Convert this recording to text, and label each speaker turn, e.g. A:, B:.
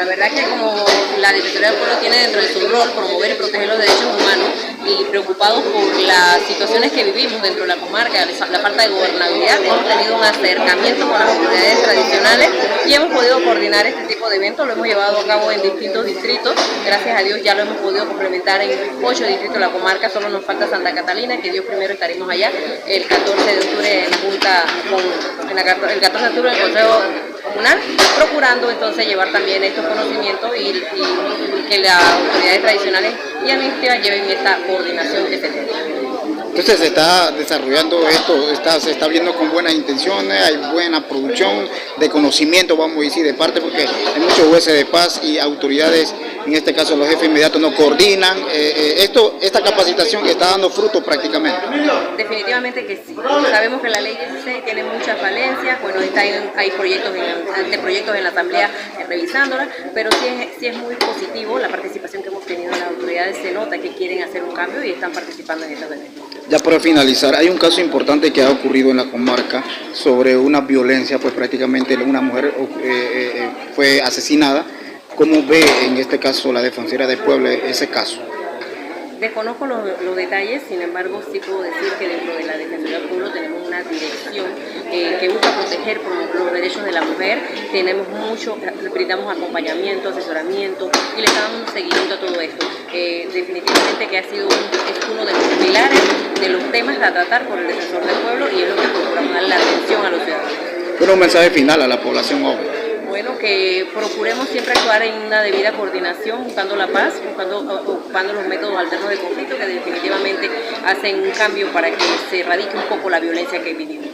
A: la verdad que como la Defensoría del Pueblo tiene dentro de su rol promover y proteger los derechos humanos y preocupados por las situaciones que vivimos dentro de la comarca, la falta de gobernabilidad, hemos tenido un acercamiento con las autoridades tradicionales y hemos podido coordinar este tipo de eventos, lo hemos llevado a cabo en distintos distritos, gracias a Dios ya lo hemos podido complementar en 8 distritos de la comarca, solo nos falta Santa Catalina, que Dios primero estaremos allá el 14 de octubre en la Junta, el 14 de octubre en el Consejo Comunal, procurando entonces llevar también estos conocimientos y que las autoridades tradicionales y administrativas lleven esta coordinación que se tiene.
B: Entonces se está desarrollando esto, se está viendo con buenas intenciones, hay buena producción de conocimiento, vamos a decir, de parte, porque hay muchos jueces de paz y autoridades, en este caso los jefes inmediatos, no coordinan. Esta capacitación está dando fruto prácticamente.
A: Definitivamente que sí. Sabemos que la ley 16 tiene muchas falencias, bueno, hay proyectos en la Asamblea revisándola, pero sí es muy positivo la participación que hemos tenido en las autoridades, se nota que quieren hacer un cambio y están participando en estos eventos.
B: Ya para finalizar, hay un caso importante que ha ocurrido en la comarca sobre una violencia, pues prácticamente una mujer fue asesinada. ¿Cómo ve en este caso la Defensoría del Pueblo ese caso?
A: Desconozco los detalles, sin embargo sí puedo decir que dentro de la Defensoría del Pueblo tenemos una dirección que busca proteger los derechos de la mujer, brindamos acompañamiento, asesoramiento y le estamos dando seguimiento a todo esto. Definitivamente que es uno de los pilares de los temas a tratar por el Defensor del Pueblo y es lo que procuramos dar la atención a los ciudadanos.
B: Bueno, un mensaje final a la población joven.
A: Bueno, que procuremos siempre actuar en una debida coordinación, buscando la paz, ocupando los métodos alternos de conflicto que definitivamente hacen un cambio para que se erradique un poco la violencia que vivimos.